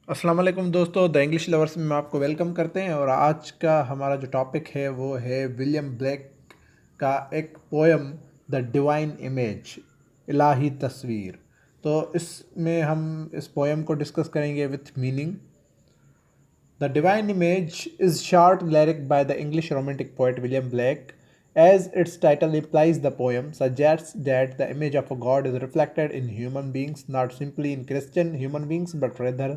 अस्सलाम वालेकुम दोस्तों, द इंग्लिश लवर्स में आपको वेलकम करते हैं। और आज का हमारा जो टॉपिक है वो है विलियम ब्लेक का एक पोएम द डिवाइन इमेज, इलाही तस्वीर। तो इसमें हम इस पोएम को डिस्कस करेंगे with meaning. The Divine Image is short lyric by the English romantic poet William Blake. As its title implies, the poem suggests that the image of a God is reflected in human beings, not simply in Christian human beings, but rather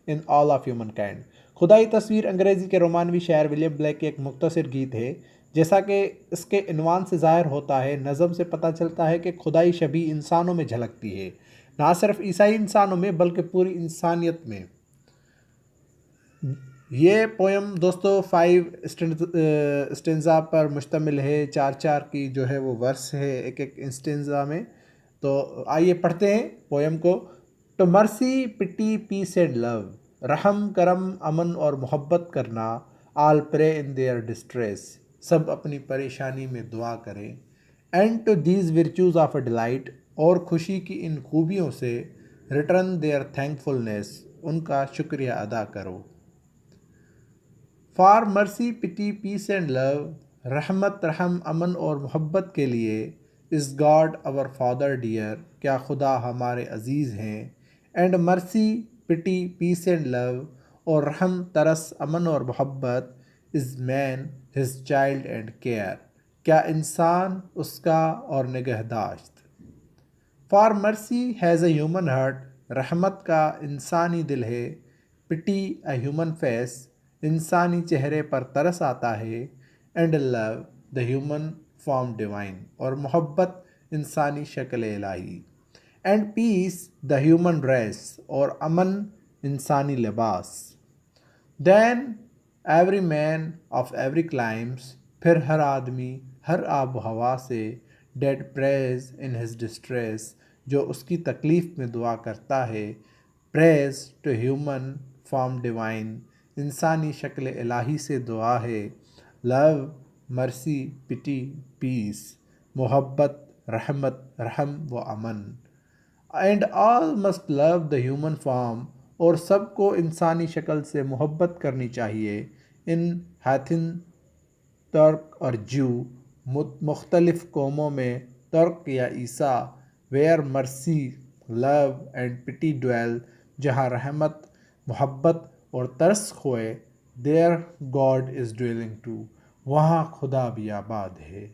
in all of humankind. खुदाई तस्वीर अंग्रेजी के रोमानवी शायर William Blake के एक मुख्तसर गीत है। जैसा कि इसके इनवान से ज़ाहिर होता है, नज़म से पता चलता है कि खुदाई शबी इंसानों में झलकती है, ना सिर्फ ईसाई इंसानों में बल्कि पूरी इंसानियत में। ये पोएम दोस्तों 5 स्टेंजा पर मुश्तमिल है। चार चार की जो है वो वर्स है एक एक स्टेंजा में। तो आइए पढ़ते हैं पोएम को। To mercy, pity, peace and love, रहम, करम, अमन और मोहब्बत करना। All pray in their distress, सब अपनी परेशानी में दुआ करें। And to these virtues of a delight, और खुशी की इन खूबियों से रिटर्न देयर थैंकफुलनेस, उनका शुक्रिया अदा करो। For mercy, pity, peace and love, रहमत, रहम, अमन और मोहब्बत के लिए। Is God our father dear, क्या खुदा हमारे अज़ीज़ हैं। And mercy, pity, peace and love, और रहम, तरस, अमन और मोहब्बत। Is man his child and care, क्या इंसान उसका और निगहदाश्त। For mercy has a human heart, रहमत का इंसानी दिल है। पिटी अ ह्यूमन फेस, इंसानी चेहरे पर तरस आता है। And love the human form divine, और मोहब्बत इंसानी शक्ल इलाही। And peace the human dress, और अमन इंसानी लिबास। Then every man of every climes, फिर हर आदमी हर आब हवा से। That prays in his distress, जो उसकी तकलीफ़ में दुआ करता है। Prays to human form divine, इंसानी शक्ल इलाही से दुआ है। लव, मर्सी, पिटी, पीस, मोहब्बत, रहमत, रहम व अमन। And all must love the human form, और सबको इंसानी शक्ल से मोहब्बत करनी चाहिए। इन हैथिन, तुर्क और ज्यू, मुख्तलिफ़ कौमों में तुर्क या ईसा। Where mercy, love and pity dwell, जहाँ रहमत, मोहब्बत और तरस खोए। There God is dwelling too, वहाँ खुदा भी आबाद है।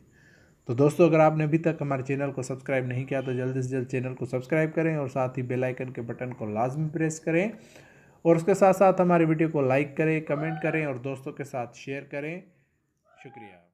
तो दोस्तों, अगर आपने अभी तक हमारे चैनल को सब्सक्राइब नहीं किया तो जल्द से जल्द चैनल को सब्सक्राइब करें और साथ ही बेल आइकन के बटन को लाजमी प्रेस करें। और उसके साथ साथ हमारी वीडियो को लाइक करें, कमेंट करें और दोस्तों के साथ शेयर करें। शुक्रिया।